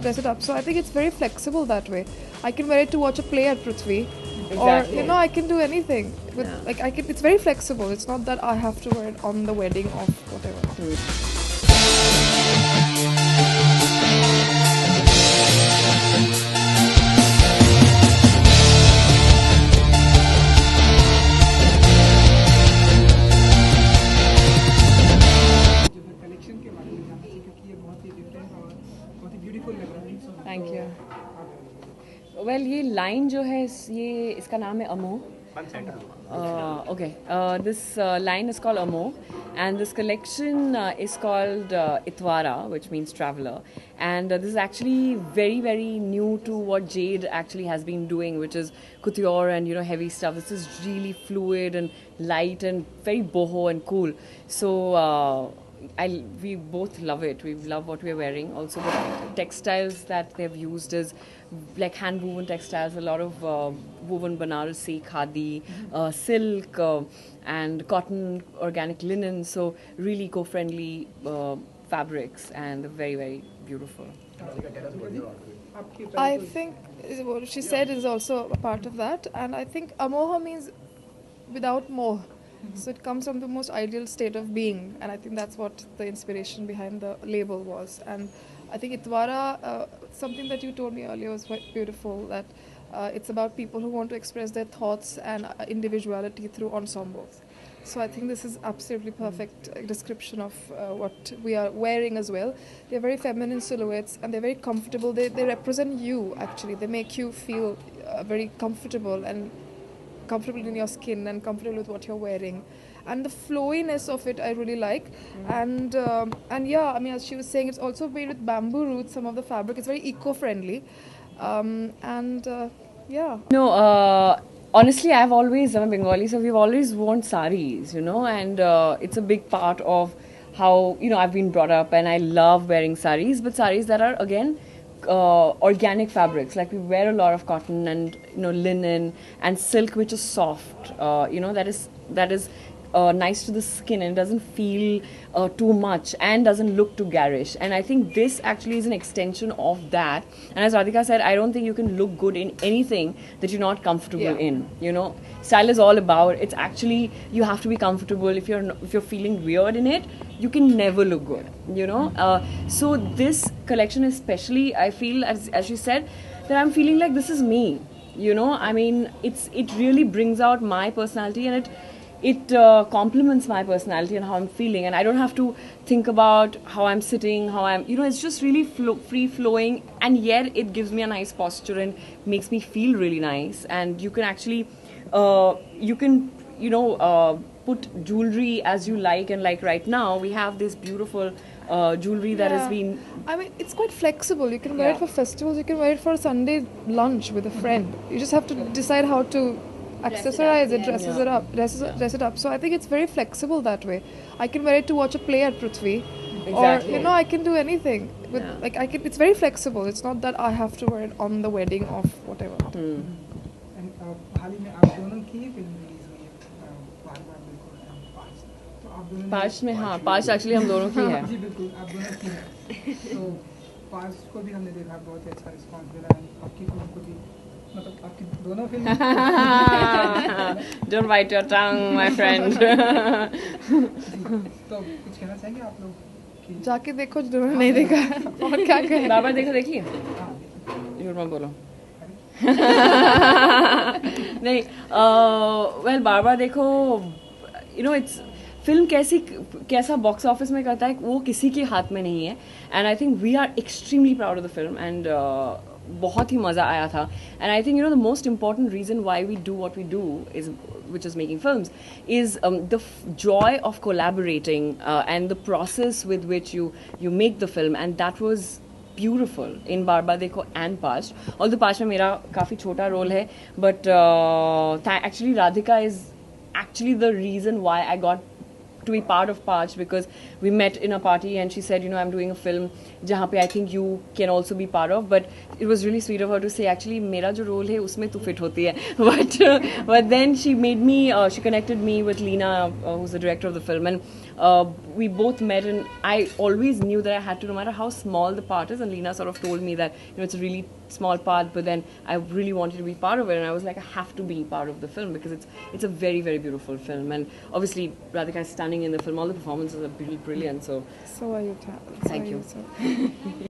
dress it up. So I think it's very flexible that way. I can wear it to watch a play at Prithvi, Exactly. or I can do anything. With, like I can, it's very flexible. It's not that I have to wear it on the wedding of whatever. जो है collection के बारे में जानना चाहिए क्योंकि ये बहुत ही डिफरेंट और बहुत ही ब्यूटीफुल लग रहा है। Thank you. Well, ये लाइन जो है ये इसका नाम है Amo. Okay. This line is called Amo, and this collection is called Itwara, which means traveler. And this is actually very, very new to what Jade actually has been doing, which is couture and heavy stuff. This is really fluid and light and very boho and cool. So we both love it. We love what we're wearing. Also, the textiles that they've used is like hand woven textiles. A lot of woven Banarasi, khadi, silk, and cotton, organic linen. So really eco-friendly fabrics and very, very beautiful. I think what she said is also a part of that, and I think amoha means without more. So it comes from the most ideal state of being, and I think that's what the inspiration behind the label was. And I think Itwara, something that you told me earlier was quite beautiful, that it's about people who want to express their thoughts and individuality through ensembles. So I think this is absolutely perfect description of what we are wearing as well. They're very feminine silhouettes and they're very comfortable. They represent you actually. They make you feel very comfortable in your skin and comfortable with what you're wearing. And the flowiness of it I really like. And yeah, I mean, as she was saying, it's also made with bamboo roots, some of the fabric. It's very eco-friendly. Yeah. No, honestly, I'm a Bengali, so we've always worn saris, and it's a big part of how, I've been brought up, and I love wearing saris, but saris that are, again, organic fabrics. Like we wear a lot of cotton and, linen and silk, which is soft, that is nice to the skin and doesn't feel too much and doesn't look too garish. And I think this actually is an extension of that. And as Radhika said, I don't think you can look good in anything that you're not comfortable in. Style is all about, it's actually, you have to be comfortable. If you're feeling weird in it, you can never look good. So this collection especially, I feel, as she said, that I'm feeling like this is me. I mean, it really brings out my personality, and it complements my personality and how I'm feeling, and I don't have to think about how I'm sitting, how I'm, it's just really free flowing, and yet it gives me a nice posture and makes me feel really nice. And you can actually, put jewelry as you like, and like right now we have this beautiful jewelry that has been. I mean, it's quite flexible. You can wear it for festivals. You can wear it for a Sunday lunch with a friend. You just have to decide how to accessorize it, dress it up. So I think it's very flexible that way. I can wear it to watch a play at Prithvi, Exactly. or I can do anything. With like I can, it's very flexible. It's not that I have to wear it on the wedding of whatever. And हाल ही में आप दोनों की film release हुई है बार बार बिल्कुल पास तो आप दोनों पास में हाँ पास एक्चुअली हम दोनों की है जी बिल्कुल आप दोनों की है तो पास को भी हमने देखा बहुत ही अच्छा रिस्पांस मिला आपकी फिल्म को भी मतलब आपकी दोनों film Don't bite your tongue, my friend. तो कुछ कहना चाहेंगे आप लोग जाके देखो जिन्होंने नहीं देखा और क्या कहें. बार देख लिए झूठ मत बोलो. नहीं वेल बार देखो इट्स फिल्म कैसा बॉक्स ऑफिस में करता है वो किसी के हाथ में नहीं है. And I think we are extremely proud of the film and बहुत ही मज़ा आया था. And I think the most important reason why we do what we do is which is making films is the joy of collaborating and the process with which you make the film, and that was beautiful in Barba Dekho and Past. Although Past में मेरा काफ़ी छोटा role है, but actually Radhika is actually the reason why I got to be part of Past, because we met in a party and she said, you know, I'm doing a film jahan pe I think you can also be part of. But it was really sweet of her to say, actually, mera jo role hai, usme tu fit hoti hai. But then she made me, she connected me with Leena, who's the director of the film, and we both met, and I always knew that I had to, no matter how small the part is, and Leena sort of told me that, you know, it's a really small part, but then I really wanted to be part of it, and I was like, I have to be part of the film because it's a very, very beautiful film, and obviously Radhika is stunning in the film. All the performances are brilliant. So So are you, Thank you. So.